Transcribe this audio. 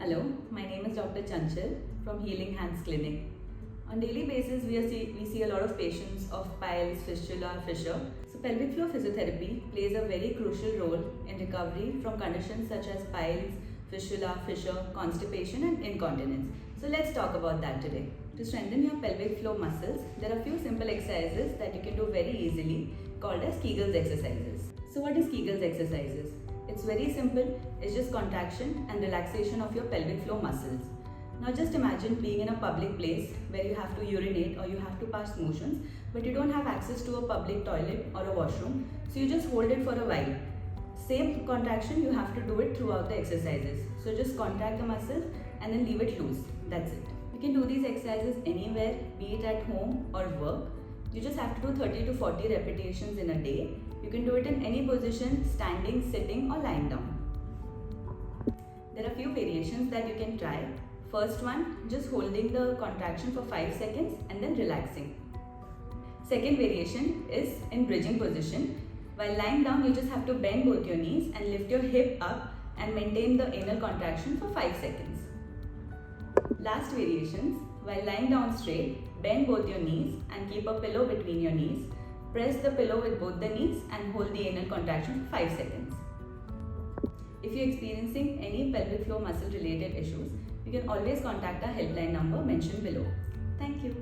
Hello, my name is Dr. Chanchal from Healing Hands Clinic. On daily basis, we see a lot of patients of piles, fistula, fissure. So pelvic floor physiotherapy plays a very crucial role in recovery from conditions such as piles, fistula, fissure, constipation and incontinence. So let's talk about that today. To strengthen your pelvic floor muscles, there are a few simple exercises that you can do very easily called as Kegel's exercises. So what is Kegel's exercises? It's very simple. It's just contraction and relaxation of your pelvic floor muscles. Now just imagine being in a public place where you have to urinate or you have to pass motions, but you don't have access to a public toilet or a washroom, so you just hold it for a while. Same contraction, you have to do it throughout the exercises. So just contract the muscles and then leave it loose. That's it. You can do these exercises anywhere, be it at home or work. You just have to do 30 to 40 repetitions in a day. You can do it in any position, standing, sitting or lying down. There are few variations that you can try. First one, just holding the contraction for 5 seconds and then relaxing. Second variation is in bridging position. While lying down, you just have to bend both your knees and lift your hip up and maintain the anal contraction for 5 seconds. Last variations, while lying down straight, bend both your knees and keep a pillow between your knees. Press the pillow with both the knees and hold the anal contraction for 5 seconds. If you're experiencing any pelvic floor muscle related issues, you can always contact our helpline number mentioned below. Thank you.